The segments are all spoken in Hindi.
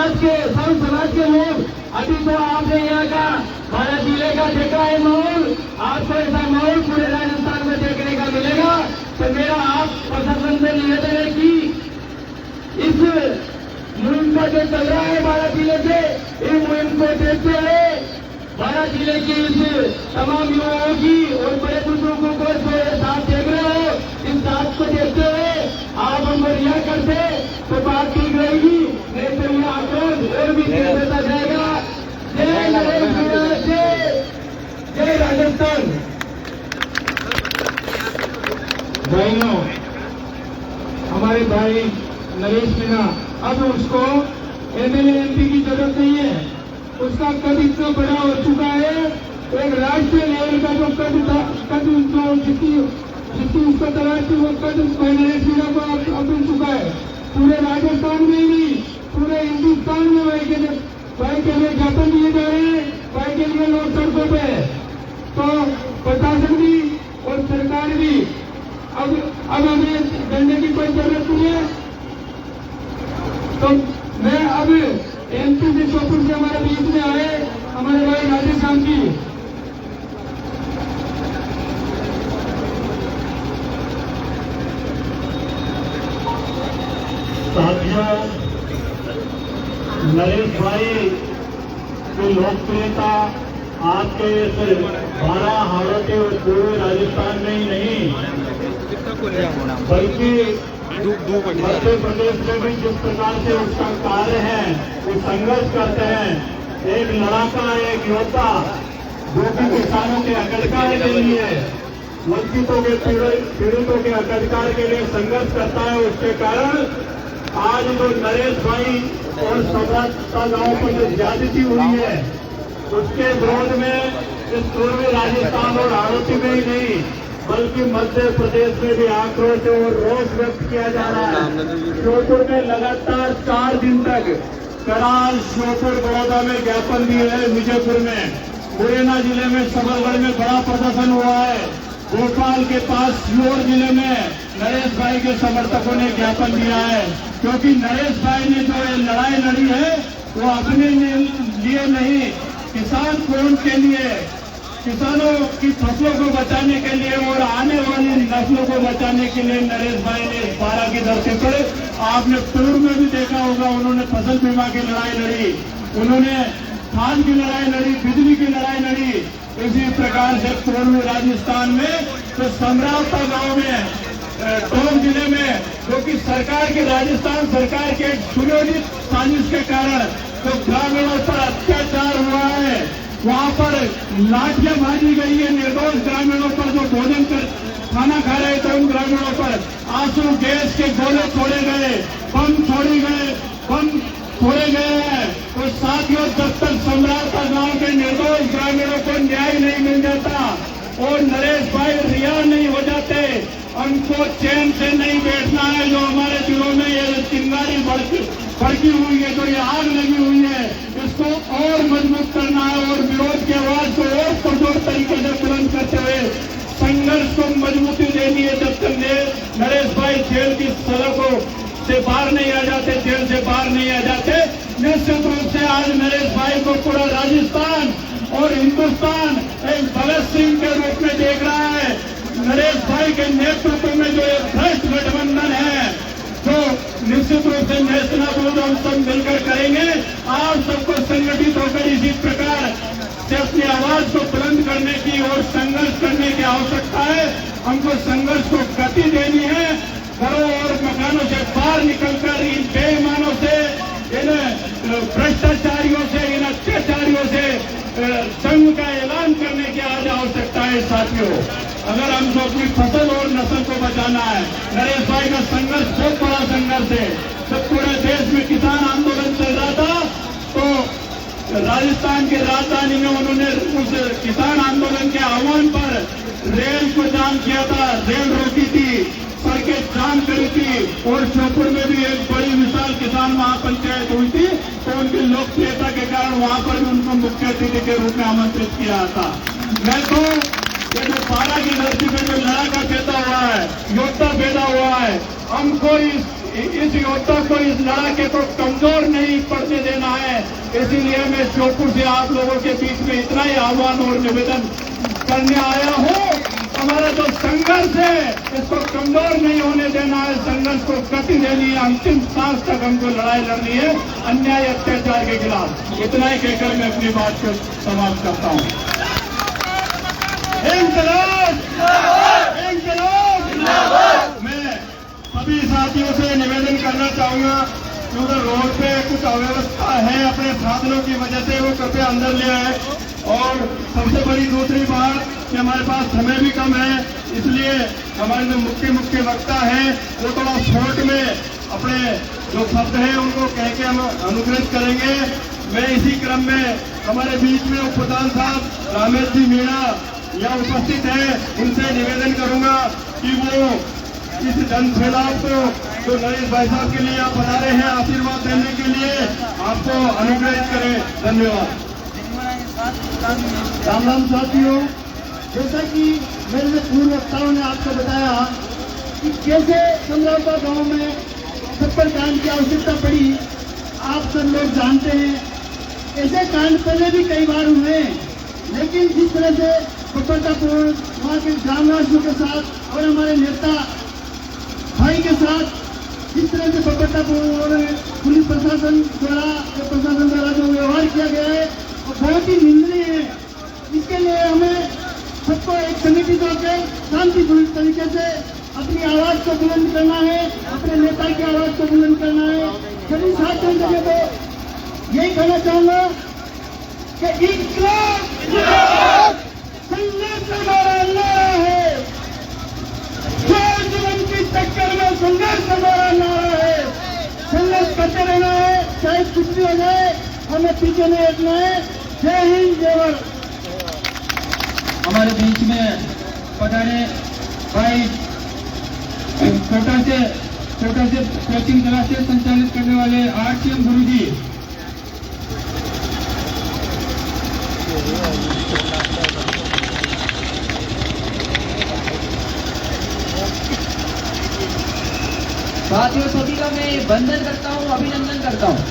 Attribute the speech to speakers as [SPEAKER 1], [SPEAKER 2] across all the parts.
[SPEAKER 1] समाज के लोग अभी तो आपने यहाँ का बारा जिले का देखा है माहौल, आपको ऐसा माहौल पूरे राजस्थान में देखने का मिलेगा। तो मेरा आप प्रशासन से निवेदन है कि इस मुहिम का जो चल रहा है बारा जिले से, इस मुहिम को देखते हुए बारा जिले की इस तमाम युवाओं की और बड़े बुजुर्गों को जो साथ देख रहे हो, इस साथ को देखते हुए आप हमको रिहा करते तो बात ठीक रहेगी, नहीं तो यह आक्रोश और भी तेज होता जाएगा। जय नरेश, जय राजस्थान। भाइयों, हमारे भाई नरेश मीणा, अब उसको एमएलए एमपी की जरूरत नहीं है, उसका कद इतना बड़ा हो चुका है, एक राष्ट्रीय लेवल का जो कद जो जितनी उसका तलाश थी वो कद नरेश मीणा को अब मिल चुका है। पूरे राजस्थान में ही नहीं, पूरे हिंदुस्तान में भाई के लिए ज्ञापन दिए जा रहे हैं, भाई के लिए लोग सड़कों पे है। तो प्रशासन भी और सरकार भी अब हमें डरने की कोई जरूरत नहीं है। तो मैं अब एमपी से श्योपुर से हमारे बीच में आए हमारे भाई राधेश्याम जी,
[SPEAKER 2] साथियों, नरेश भाई की लोकप्रियता आपके इस 12 हाड़ों और पूरे राजस्थान में ही नहीं बल्कि मध्य प्रदेश में भी जिस प्रकार से उसका कार्य है, वो संघर्ष करते हैं, एक लड़ाका, एक योद्धा जो कि किसानों के अधिकार के लिए, वंचितों के पीड़ितों के अधिकार के लिए संघर्ष करता है। उसके कारण आज जो नरेश भाई और सम्राटता गांव पर जो ज्यादती हुई है, उसके विरोध में इस पूर्वी राजस्थान और हाड़ौती में ही नहीं बल्कि मध्य प्रदेश में भी आक्रोश और रोष व्यक्त किया जा रहा है। श्योपुर में लगातार 4 दिन तक कराल, श्योपुर, बड़ौदा में ज्ञापन दिए हैं, विजयपुर में, मुरैना जिले में, सबलगढ़ में बड़ा प्रदर्शन हुआ है, भोपाल के पास सीहोर जिले में नरेश भाई के समर्थकों ने ज्ञापन दिया है। क्योंकि नरेश भाई ने जो लड़ाई लड़ी है वो अपने लिए नहीं, किसान कौम के लिए, किसानों की फसलों को बचाने के लिए और आने वाली नस्लों को बचाने के लिए नरेश भाई ने 12 की धरती पर, आपने पूर्व में भी देखा होगा, उन्होंने फसल बीमा की लड़ाई लड़ी, उन्होंने खाद की लड़ाई लड़ी, बिजली की लड़ाई लड़ी। इसी प्रकार से पूर्वी राजस्थान में तो सम्राटता गांव में, टोंक जिले में, जो कि सरकार की, राजस्थान सरकार के सुनियोजित साजिश के कारण जो ग्रामीणों पर अत्याचार हुआ है, वहां पर लाठियां मारी गई है, निर्दोष ग्रामीणों पर जो भोजन कर खाना खा रहे थे उन ग्रामीणों पर आंसू गैस के गोले छोड़े गए, बम छोड़े गए हैं। तो साथियों, जब तक सम्राटता गांव के निर्दोष ग्रामीणों को न्याय नहीं मिल जाता और नरेश भाई रिहा नहीं हो जाते, हमको चैन से नहीं बैठना है। जो हमारे दिलों में ये चिंगारी भड़की हुई है, जो ये आग लगी हुई है, इसको और मजबूत करना है और विरोध की आवाज को और कठोर तरीके से बुलंद करते हुए संघर्ष को मजबूती देनी है। जब तक नरेश भाई जेल की सड़कों से बाहर नहीं आ जाते, जेल से बाहर नहीं आ जाते, निश्चित रूप से आज नरेश भाई को पूरा राजस्थान और हिंदुस्तान एक भगत सिंह के रूप में देख रहा है। नरेश भाई के नेतृत्व में जो एक भ्रष्ट गठबंधन है, जो निश्चित रूप से नेशनल हम सब मिलकर करेंगे। आप सबको संगठित होकर इसी प्रकार से अपनी आवाज को बुलंद करने की और संघर्ष करने की आवश्यकता है। हमको संघर्ष को गति देनी है। घरों और मकानों से बाहर निकलकर इन बेईमानों से, इन भ्रष्टाचारियों से, इन अत्याचारियों से संघ का ऐलान करने की आज आवश्यकता है। साथियों, अगर हमको अपनी फसल और नस्ल को बचाना है, नरेश भाई का संघर्ष बहुत बड़ा संघर्ष है। जब पूरे देश में किसान आंदोलन चल रहा था तो राजस्थान की राजधानी में उन्होंने उस किसान आंदोलन के आह्वान पर रेल को जाम किया था, रेल रोकी थी, सड़कें जाम करी थी और श्योपुर में भी एक बड़ी विशाल किसान महापंचायत हुई थी। तो उनकी लोकप्रियता के कारण वहां पर भी उनको मुख्य अतिथि के रूप में आमंत्रित किया था। मैं तो ये जो 12 की धरती पे जो लड़ाका पैदा हुआ है, योद्धा पैदा हुआ है, हमको इस योद्धा को, इस लड़ाके को कमजोर नहीं पड़ने देना इसीलिए मैं श्योपुर से आप लोगों के बीच में इतना ही आह्वान और निवेदन करने आया हूँ। हमारा जो संघर्ष है इसको कमजोर नहीं होने देना है, संघर्ष को गति देनी है, अंतिम सांस तक हमको लड़ाई लड़नी है अन्याय अत्याचार के खिलाफ। इतना ही कहकर मैं अपनी बात को समाप्त करता हूँ। मैं सभी साथियों से निवेदन करना चाहूंगा कि उधर रोड पे कुछ अव्यवस्था है अपने साधनों की वजह से, वो कृपया अंदर ले आए। और सबसे बड़ी दूसरी बात कि हमारे पास समय भी कम है, इसलिए हमारे जो मुख्य वक्ता है वो थोड़ा शॉर्ट में अपने जो शब्द हैं उनको कह के हम अनुग्रहित करेंगे। मैं इसी क्रम में हमारे बीच में उपप्रधान साहब रामेश जी मीणा यहाँ उपस्थित है, उनसे निवेदन करूंगा कि वो इस जनसैलाब को जो नरेश भाई साहब के लिए आप बना रहे हैं आशीर्वाद देने के लिए आपको अनुग्रहित करें। धन्यवाद।
[SPEAKER 3] राम राम साथियों, जैसा कि मेरे पूर्व वक्ताओं ने आपको बताया कि कैसे चंद्रावता गांव में छप्पर कांड की आवश्यकता पड़ी, आप सब लोग जानते हैं। ऐसे कांड पहले भी कई बार हुए, लेकिन जिस तरह से सफलतापूर्ण वहाँ के ग्रामवासियों के साथ और हमारे नेता भाई के साथ जिस तरह से सफलतापूर्ण पुलिस प्रशासन द्वारा जो व्यवहार किया गया है वो बहुत ही निंदनीय है। इसके लिए हमें सबको एक संगठित होकर शांतिपूर्ण तरीके से अपनी आवाज को बुलंद करना है, अपने नेता की आवाज को बुलंद करना है। सभी साथियों से मैं तो यही कहना चाहूंगा कि इंकलाब संघर्ष हमारा नारा है, जीवन की टक्कर में संघर्ष हमारा नारा है। संघर्ष करते रहना है, चाहे कुछ भी हो जाए, हमें पीछे नहीं हटना है। जय हिंद, जय भारत।
[SPEAKER 1] हमारे बीच में पधारे भाई छोटा से कोचिंग क्लास से संचालित करने वाले आरसीएम गुरु जी।
[SPEAKER 4] साथियों सभी का मैं वंदन करता हूँ, अभिनंदन करता हूँ।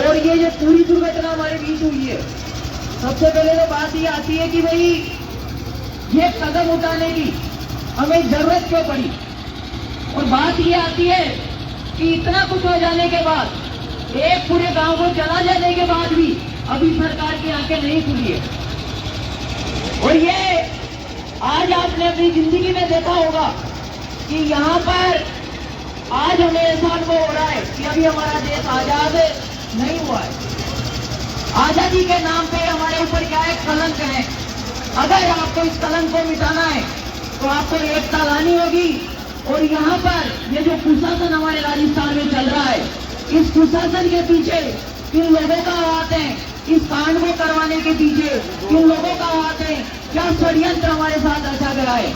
[SPEAKER 4] और ये जो पूरी दुर्घटना हमारे बीच हुई है, सबसे पहले तो बात ये आती है कि भाई ये कदम उठाने की हमें जरूरत क्यों पड़ी। और बात ये आती है कि इतना कुछ हो जाने के बाद, एक पूरे गांव को जला जाने के बाद भी अभी सरकार की आंखें नहीं खुली है। और ये आज आपने अपनी जिंदगी में देखा होगा कि यहाँ पर आज हमें ऐसा अनुभव हो रहा है कि अभी हमारा देश आजाद नहीं हुआ है। आजादी के नाम पे हमारे ऊपर क्या है, कलंक है। अगर आपको इस कलंक को मिटाना है तो आपको एकता लानी होगी। और यहाँ पर ये जो कुशासन हमारे राजस्थान में चल रहा है, इस कुशासन के पीछे किन लोगों का हाथ है, इस कांड को करवाने के पीछे किन लोगों का हाथ है, क्या षड्यंत्र हमारे साथ रचा गया है।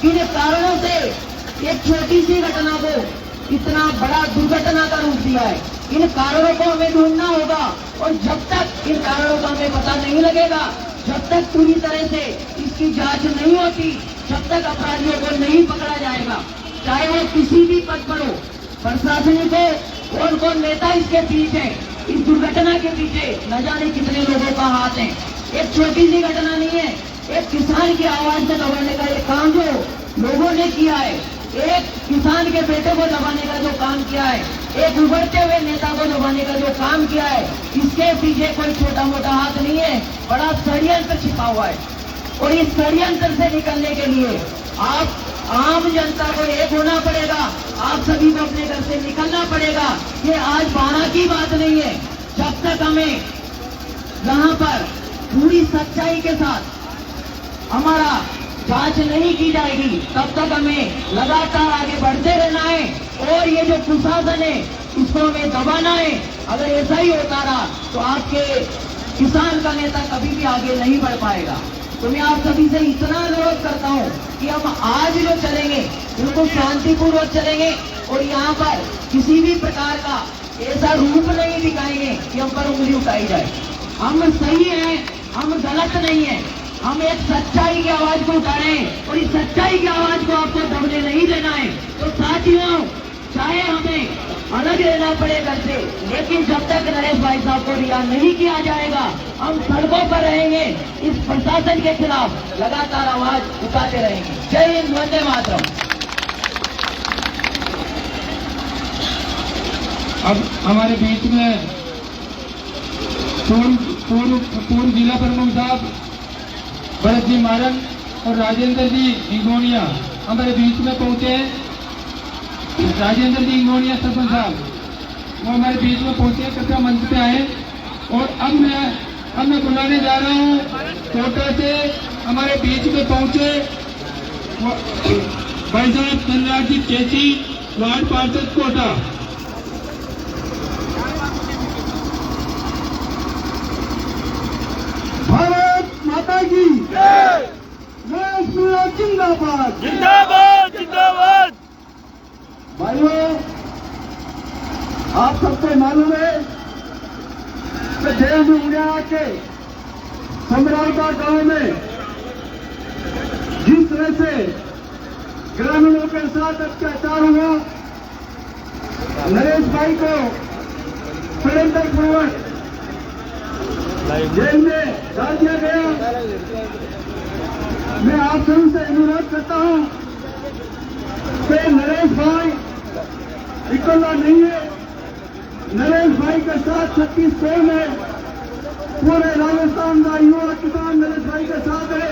[SPEAKER 4] किन कारणों से एक छोटी सी घटना को इतना बड़ा दुर्घटना का रूप दिया है, इन कारणों को हमें ढूंढना होगा। और जब तक इन कारणों का हमें पता नहीं लगेगा, जब तक पूरी तरह से इसकी जांच नहीं होती, जब तक अपराधियों को नहीं पकड़ा जाएगा, चाहे वो किसी भी पद पर हो, प्रशासनिक हो, कौन कौन नेता इसके पीछे, इस दुर्घटना के पीछे न जाने कितने लोगों का हाथ है। एक छोटी सी घटना नहीं है, एक किसान की आवाज से दबाने का एक काम जो लोगों ने किया है, एक किसान के बेटे को दबाने का जो काम किया है, एक उभरते हुए नेता को दबाने का जो काम किया है, इसके पीछे कोई छोटा मोटा हाथ नहीं है, बड़ा षड्यंत्र छिपा हुआ है। और इस षड्यंत्र से निकलने के लिए आप आम जनता को एक होना पड़ेगा, आप सभी को अपने घर से निकलना पड़ेगा। ये आज बहाना की बात नहीं है। जब तक हमें यहाँ पर पूरी सच्चाई के साथ हमारा जांच नहीं की जाएगी, तब तक हमें लगातार आगे बढ़ते रहना है। और ये जो कुशासन है इसको हमें दबाना है। अगर ऐसा ही होता रहा तो आपके किसान का नेता कभी भी आगे नहीं बढ़ पाएगा। तो मैं आप सभी से इतना अनुरोध करता हूँ कि हम आज जो चलेंगे बिल्कुल शांतिपूर्वक चलेंगे और यहाँ पर किसी भी प्रकार का ऐसा रूप नहीं दिखाएंगे कि हम पर उंगली उठाई जाए। हम सही हैं, हम गलत नहीं है, हम एक सच्चाई की आवाज को उठा रहे हैं और इस सच्चाई की आवाज को आपको दबने नहीं देना है। तो साथियों, चाहे हमें अलग रहना पड़े घर से, लेकिन जब तक नरेश भाई साहब को रिहा नहीं किया जाएगा हम सड़कों पर रहेंगे, इस प्रशासन के खिलाफ लगातार आवाज उठाते रहेंगे। जय हिंद, वंदे मातरम।
[SPEAKER 1] अब हमारे बीच में पूर्व जिला प्रमुख साहब भरत जी मारन और राजेंद्र जी इंगोनिया हमारे बीच में पहुंचे। राजेंद्र जी इंगोनिया सरपंच साहब वो हमारे बीच में पहुंचे, कृपया मंच पे आए। और अब मैं बुलाने जा रहा हूं कोटा से हमारे बीच में पहुंचे भाई साहब धनराज जी केसी, वार्ड पार्षद कोटा।
[SPEAKER 3] भारत माता की नरेश मीणा जिंदाबाद,
[SPEAKER 2] जिंदाबाद जिंदाबाद।
[SPEAKER 3] भाइयों, आप सबको मालूम है कि देश उड़िया के समरावता गांव में जिस तरह से ग्रामीणों के साथ अत्याचार हुआ, नरेश भाई को षड्यंत्र पूर्वक जेल में डाल दिया गया। मैं आप सभी से अनुरोध करता हूं कि नरेश भाई अकेला नहीं है। नरेश भाई के साथ छत्तीसगढ़ में पूरे राजस्थान का युवा किसान नरेश भाई के साथ है।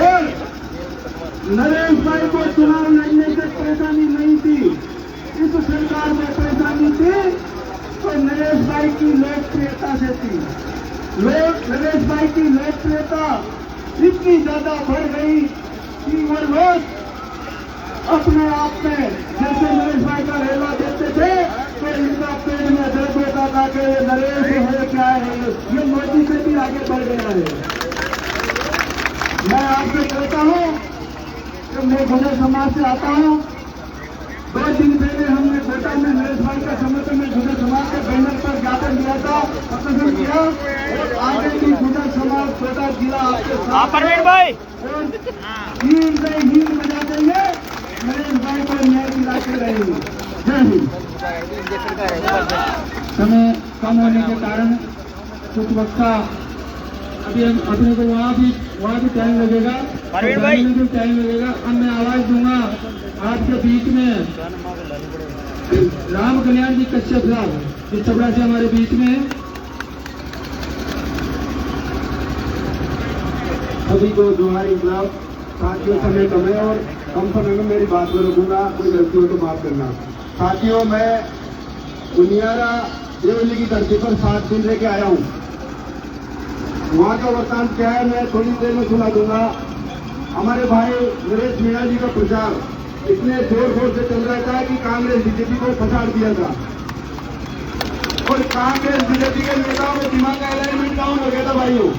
[SPEAKER 3] और नरेश भाई को चुनाव लड़ने से परेशानी नहीं थी, इस सरकार में परेशानी थी तो नरेश भाई की लोकप्रियता से थी। नरेश भाई की लोकप्रियता इतनी ज्यादा बढ़ गई कि वो लोग अपने आप में जैसे नरेश भाई का रेला देते थे तो इनका पेट में दर्द होता था कि ये नरेश है क्या है, ये मोदी से भी आगे बढ़ गया है। मैं आपसे कहता हूं कि मैं गुजर समाज से आता हूं। 2 दिन पहले हमने कोटा में नरेश भाई का समर्थन में गुजर समाज के बैनर पर ज्ञापन दिया था, प्रदर्शन किया और आगे भी गुजर समाज कोटा जिला आपके साथ
[SPEAKER 2] भाई
[SPEAKER 3] हीर से हीर बजा देंगे, नरेश भाई को न्याय दिलाते रहेंगे। जय हिंद।
[SPEAKER 1] समय कम होने के कारण कुछ वक्त का अभी अपने को वहाँ भी टाइम लगेगा, भी टाइम लगेगा। अब मैं आवाज दूंगा आपके बीच में राम कल्याण जी कश्यप साहब, जो चबड़ा से हमारे बीच में है।
[SPEAKER 3] सभी को जोहार इंकलाब। साथियों, समय कम है और कम समय में मेरी बात में रखूंगा, कोई गलती हो तो माफ करना। साथियों, मैं उनियारा देवली की धरती पर 7 दिन लेके आया हूँ। वहाँ का वृत्तांत क्या है मैं थोड़ी देर में सुना दूंगा। हमारे भाई नरेश मीणा जी का प्रचार इतने जोर शोर से चल रहा था कि कांग्रेस बीजेपी को पछाड़ दिया था और कांग्रेस बीजेपी के नेताओं में दिमाग का अलाइनमेंट डाउन हो गया था भाइयों।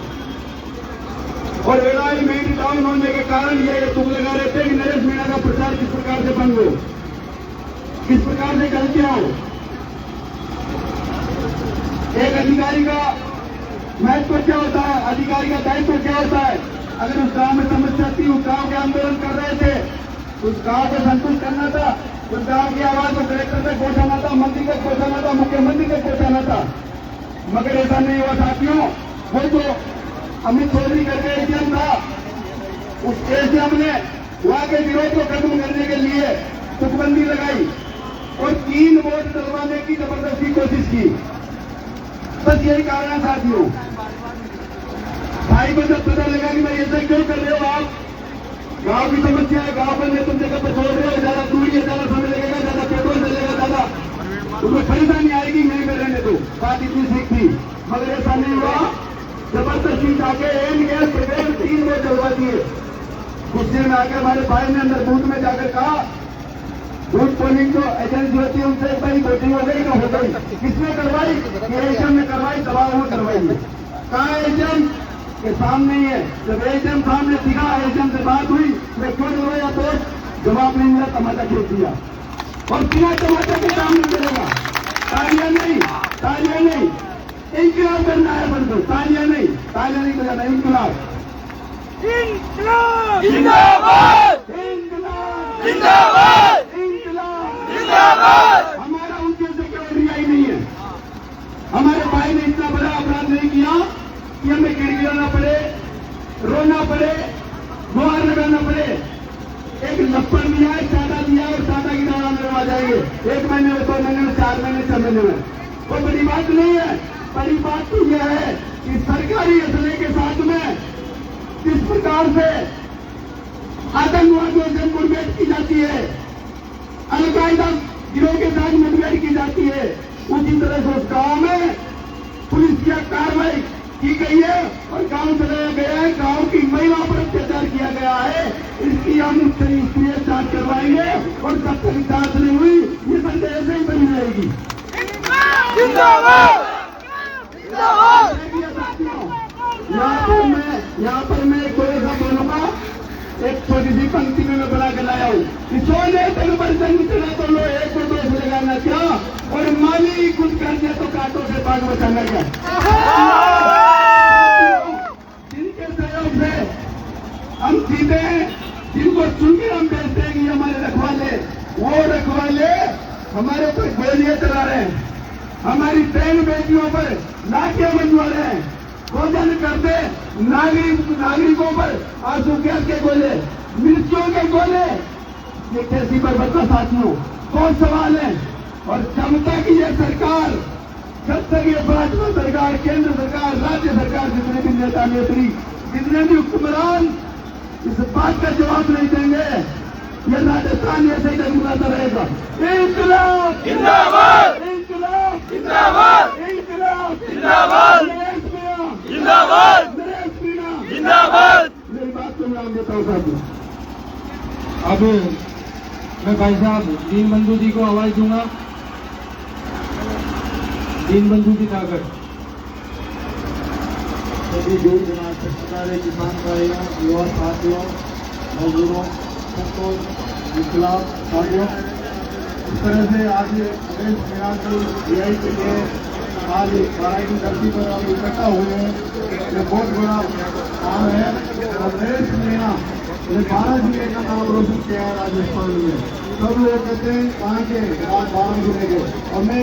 [SPEAKER 3] और अलाइनमेंट डाउन होने के कारण ये तुम लगा रहे थे कि नरेश मीणा का प्रचार किस प्रकार से बंद हो, किस प्रकार से गलतियां हो। एक अधिकारी का महत्व क्या होता है, अधिकारी का दायित्व क्या होता है। अगर उस गांव में समस्या थी, उस गांव के आंदोलन कर रहे थे, उस गांव को संतुष्ट करना था, उस गांव की आवाज को कलेक्टर तक पहुंचाना था, मंत्री तक पहुंचाना था, मुख्यमंत्री तक पहुंचाना था। मगर ऐसा नहीं हुआ साथियों। वो जो अमित चौधरी करके एजीएम था, उस एजीएम ने वहां के विरोध को खत्म करने के लिए तुकबंदी लगाई और 3 वोट डलवाने की जबरदस्ती कोशिश की। बस यही कारण है साथियों। भाई को जब पता लगा कि भाई ऐसा क्यों कर रहे हो आप, गांव की समस्या है, गांव पर तुम जगह पर छोड़ रहे हो, ज्यादा दूरी है, ज्यादा समय लगेगा, ज्यादा पेट्रोल चलेगा, ज्यादा तुम्हें परेशानी आएगी, नहीं कर रहने दो। बात इतनी सीख थी, मगर ऐसा नहीं हुआ। जबरदस्ती जाके एक गैस प्रवेश 3 वोट डलवा दिए। गुस्से में आकर हमारे भाई ने अंदर बूथ में जाकर कहा, बूथ पोलिंग जो एजेंसी होती है उनसे एक बार वोटिंग हो गई ना हो गई। किसने करवाई? एजेंट ने करवाई, दबाव में करवाई। कहा एजेंट के सामने ही है। जब एजेंट सामने दिखा, एजेंट से बात हुई, मैं क्यों डलवाया तो जवाब नहीं मिला, टमाटर खींच दिया और बिना टमाटर के सामने चलेगा। तालियां नहीं, तालियां नहीं, इंकलाब करना है बंदो। तालियां नहीं, तालियां नहीं बजाना, इंकलाब
[SPEAKER 2] जिंदाबाद,
[SPEAKER 3] इंकलाब
[SPEAKER 2] जिंदाबाद,
[SPEAKER 3] इंकलाब। हमारा उद्देश्य केवल रिहाई नहीं है। हमारे भाई ने इतना बड़ा अपराध नहीं किया कि हमें गिड़गिड़ाना पड़े, रोना पड़े, गुहार लगाना पड़े। एक लप्पड़ दिया है, चाटा दिया और चाटा की दौड़ा में आ जाएंगे 1 महीने में, 2 महीने में, 4 महीने, 6 महीने में। कोई बड़ी बात नहीं है। बड़ी बात तो यह है कि सरकारी असले के साथ में किस प्रकार से आतंकवादियों से मुठभेड़ की जाती है, अलकायदा गिरोह के साथ मुठभेड़ की जाती है, उसी तरह से उस गांव में पुलिस की कार्रवाई की गई है और गांव चलाया गया है। गांव की महिलाओं पर अत्याचार किया गया है। इसकी हम इसलिए जांच करवाएंगे और जब तक जांच नहीं हुई ये संदेह ऐसे ही बनी रहेगी। यहाँ पर मैं कोई सा बोलूंगा, एक छोटी सी पंक्ति में मैं बना के लाया हूँ कि सोने तक बर्तन चला तो लो, एक को दोष लगाना क्या, और माली कुछ कर दिया तो कांटों से बाग बचाना क्या। जिनके सहयोग से हम जीते हैं, जिनको चुन के हम बेचते हैं कि हमारे रखवाले, वो रखवाले हमारे पर गोलियां चला रहे हैं, हमारी बहन बेटियों पर लाठियां बनवा रहे हैं, भोजन करते नागरिकों पर आंसू गैस के गोले, मिर्चियों के गोले। ये कैसी बर्बरता साथियों, कौन सवाल है। और जब तक ये सरकार, जब तक ये भाजपा सरकार, केंद्र सरकार, राज्य सरकार, जितने भी नेता नेत्री, जितने भी हुक्मरान इस बात का जवाब नहीं देंगे, ये राजस्थान ऐसे ही डगमगाता रहेगा। इंकलाब जिंदाबाद, इंकलाब जिंदाबाद, इंकलाब जिंदाबाद, जिंदाबाद, जिंदाबाद। मेरी बात को नाम देता हूँ साहब।
[SPEAKER 1] अब मैं भाई साहब दीनबंधु जी को आवाज दूंगा। दीनबंधु की ताकत।
[SPEAKER 3] सभी दूर दराज सरकारें, किसान भाइयों, युवा साथियों, मजदूरों, सबको इनकलाब साथियों, इस तरह से आज नरेश मीणा की रिहाई के लिए आज 12 की धरती पर हम इकट्ठा हुए हैं। ये बहुत बड़ा काम है और नरेश मीणा ने 12 जिले का नाम रोशन किया है राजस्थान में। सब लोग कहते हैं कहाँ के, 12 जिले के। और मैं